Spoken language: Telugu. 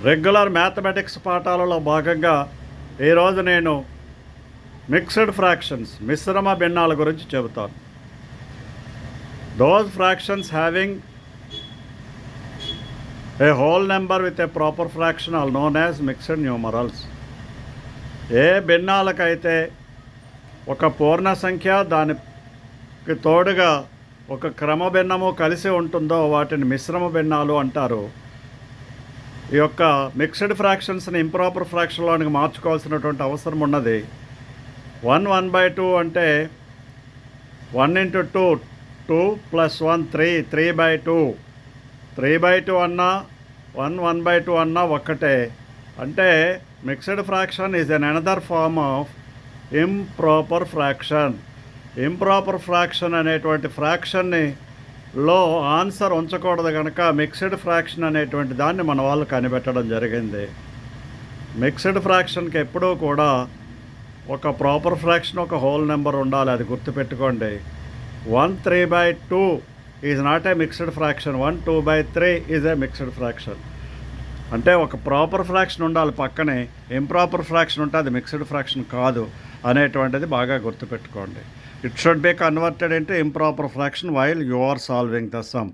రెగ్యులర్ మ్యాథమెటిక్స్ పాఠాలలో భాగంగా ఈరోజు నేను మిక్స్డ్ ఫ్రాక్షన్స్ మిశ్రమ భిన్నాల గురించి చెబుతాను. Those fractions having a whole number with a proper fraction are known as mixed numerals. ఏ భిన్నాలకైతే ఒక పూర్ణ సంఖ్య దానికి తోడుగా ఒక క్రమ భిన్నము కలిసి ఉంటుందో వాటిని మిశ్రమ భిన్నాలు అంటారు. ఈ యొక్క మిక్స్డ్ ఫ్రాక్షన్స్ని ఇంప్రాపర్ ఫ్రాక్షన్లోనికి మార్చుకోవాల్సినటువంటి అవసరం ఉన్నది. 1/2 అంటే 1 × 2 2 + 1 3 3/2 3/2 అన్నా 1/2 అన్నా ఒక్కటే. అంటే mixed fraction is an another form of improper fraction. Improper fraction అనేటువంటి ఫ్రాక్షన్ని లో ఆన్సర్ ఉంచకూడదు కనుక మిక్స్డ్ ఫ్రాక్షన్ అనేటువంటి దాన్ని మన వాళ్ళు కనిపెట్టడం జరిగింది. మిక్స్డ్ ఫ్రాక్షన్కి ఎప్పుడూ కూడా ఒక ప్రాపర్ ఫ్రాక్షన్ ఒక హోల్ నెంబర్ ఉండాలి, అది గుర్తుపెట్టుకోండి. 1 3/2 is not a mixed fraction, 1 2/3 is a mixed fraction. అంటే ఒక ప్రాపర్ ఫ్రాక్షన్ ఉండాలి పక్కనే, ఇంప్రాపర్ ఫ్రాక్షన్ ఉంటే అది మిక్స్డ్ ఫ్రాక్షన్ కాదు అనేటువంటిది బాగా గుర్తుపెట్టుకోండి. It should be converted into improper fraction while you are solving the sum.